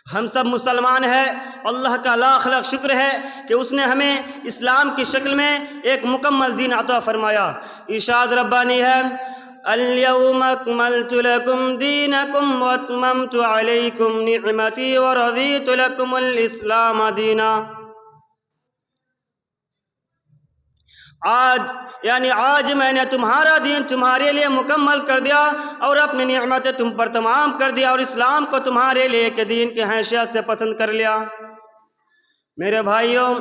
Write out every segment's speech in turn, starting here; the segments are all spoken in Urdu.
ہم سب مسلمان ہیں، اللہ کا لاکھ لاکھ شکر ہے کہ اس نے ہمیں اسلام کی شکل میں ایک مکمل دین عطا فرمایا۔ ارشاد ربانی ہے، اليوم اکملت لکم دینکم واتممت علیکم نعمتی ورضیت لکم الاسلام دینا۔ آج میں نے تمہارا دین تمہارے لیے مکمل کر دیا اور اپنی نعمتیں تم پر تمام کر دیا اور اسلام کو تمہارے لیے کہ دین کی حیثیت سے پسند کر لیا۔ میرے بھائیوں،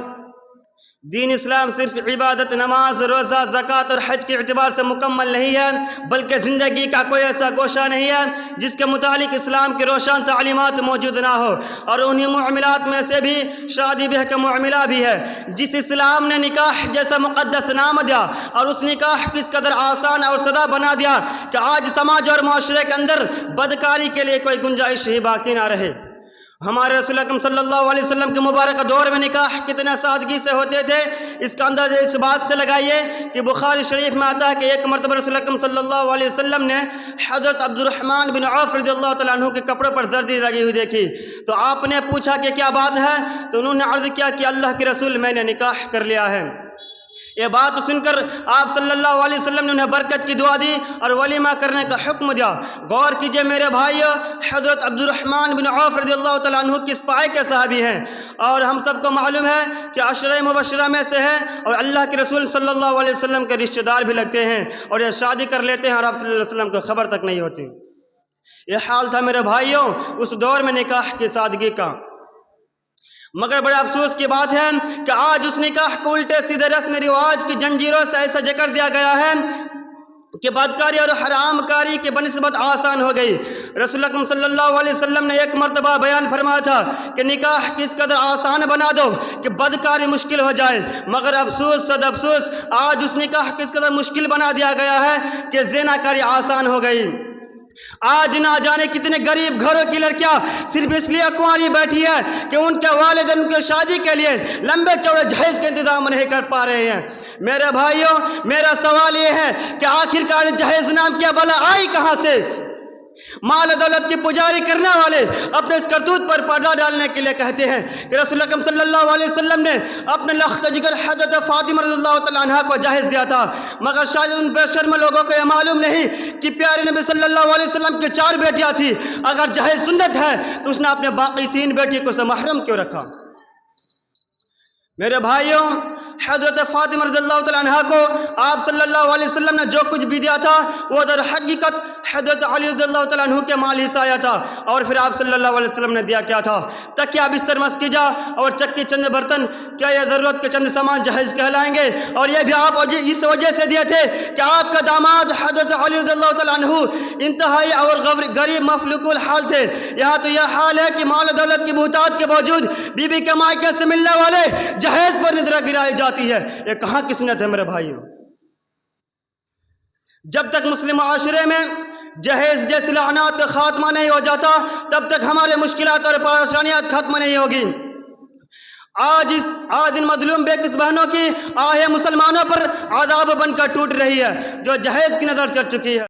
دین اسلام صرف عبادت، نماز، روزہ، زکوٰۃ اور حج کے اعتبار سے مکمل نہیں ہے، بلکہ زندگی کا کوئی ایسا گوشہ نہیں ہے جس کے متعلق اسلام کی روشن تعلیمات موجود نہ ہو، اور انہی معاملات میں سے بھی شادی بیاہ کا معاملہ بھی ہے، جس اسلام نے نکاح جیسا مقدس نام دیا اور اس نکاح کو اس قدر آسان اور سادہ بنا دیا کہ آج سماج اور معاشرے کے اندر بدکاری کے لیے کوئی گنجائش ہی باقی نہ رہے۔ ہمارے رسول اکرم صلی اللہ علیہ وسلم کے مبارک دور میں نکاح کتنے سادگی سے ہوتے تھے، اس کا اندازہ اس بات سے لگائیے کہ بخاری شریف میں آتا ہے کہ ایک مرتبہ رسول اکرم صلی اللہ علیہ وسلم نے حضرت عبد الرحمن بن عوف رضی اللہ تعالیٰ عنہ کے کپڑوں پر زردی لگی ہوئی دیکھی، تو آپ نے پوچھا کہ کیا بات ہے؟ تو انہوں نے عرض کیا کہ اللہ کے رسول، میں نے نکاح کر لیا ہے۔ یہ بات سن کر آپ صلی اللہ علیہ وسلم نے انہیں برکت کی دعا دی اور ولیمہ کرنے کا حکم دیا۔ غور کیجئے میرے بھائیو، حضرت عبد الرحمن بن عوف رضی اللہ تعالیٰ عنہ کس پائے کے صحابی ہیں، اور ہم سب کو معلوم ہے کہ عشرہ مبشرہ میں سے ہے اور اللہ کے رسول صلی اللہ علیہ وسلم کے رشتہ دار بھی لگتے ہیں، اور یہ شادی کر لیتے ہیں اور آپ صلی اللہ علیہ وسلم کو خبر تک نہیں ہوتی۔ یہ حال تھا میرے بھائیوں اس دور میں نکاح کی سادگی کا، مگر بڑے افسوس کی بات ہے کہ آج اس نکاح کو الٹے سیدھے رسم رواج کی جنجیروں سے ایسا جکڑ دیا گیا ہے کہ بدکاری اور حرام کاری کی بنسبت آسان ہو گئی۔ رسول اکرم صلی اللہ علیہ وسلم نے ایک مرتبہ بیان فرمایا تھا کہ نکاح کس قدر آسان بنا دو کہ بدکاری مشکل ہو جائے، مگر افسوس صد افسوس آج اس نکاح کس قدر مشکل بنا دیا گیا ہے کہ زنا کاری آسان ہو گئی۔ آج نہ جانے کتنے غریب گھروں کی لڑکیاں صرف اس لیے کنواری بیٹھی ہے کہ ان کے والدین ان کی شادی کے لیے لمبے چوڑے جہیز کے انتظام نہیں کر پا رہے ہیں۔ میرے بھائیوں، میرا سوال یہ ہے کہ آخرکار جہیز نام کی بلا آئی کہاں سے؟ مال دولت کی پجاری کرنے والے اپنے اس کرتوت پر پردہ ڈالنے کے لیے کہتے ہیں کہ رسول اکرم صلی اللہ علیہ وسلم نے اپنے لخت جگر حضرت فاطمہ رضی اللہ تعالیٰ عنہ کو جہیز دیا تھا، مگر شاید ان بے شرم لوگوں کو یہ معلوم نہیں کہ پیارے نبی صلی اللہ علیہ وسلم کی 4 بیٹیاں تھیں۔ اگر جہیز سنت ہے تو اس نے اپنے باقی 3 بیٹی کو سے محروم کیوں رکھا؟ میرے بھائیوں، حضرت فاطمہ رضی اللہ تعالیٰ عنہ کو آپ صلی اللہ علیہ وسلم نے جو کچھ بھی دیا تھا وہ در حقیقت حضرت علی رضی اللہ تعالیٰ عنہ کے مال حصہ آیا تھا، اور پھر آپ صلی اللہ علیہ وسلم نے دیا کیا تھا؟ تکیہ، بستر، مسکجہ اور چکی چند برتن، کیا یہ ضرورت کے چند سامان جہیز کہلائیں گے؟ اور یہ بھی آپ اس وجہ سے دیے تھے کہ آپ کا داماد حضرت علی رضی اللہ تعالیٰ عنہ انتہائی اور غریب مفلوک الحال تھے۔ یہاں تو یہ حال ہے کہ مال و دولت کی بہتات کے باوجود بی بی کے مائکے سے ملنے والے جہیز پر نظریں گرائی جاتی ہے۔ یہ کہاں کی سنت ہے میرے بھائیوں؟ جب تک مسلم معاشرے میں جہیز جیسی لعنات کا خاتمہ نہیں ہو جاتا تب تک ہمارے مشکلات اور پریشانیاں ختم نہیں ہوگی۔ آج ان مظلوم بے کس بہنوں کی آہیں مسلمانوں پر عذاب بن کر ٹوٹ رہی ہے جو جہیز کی نظر چڑھ چکی ہے۔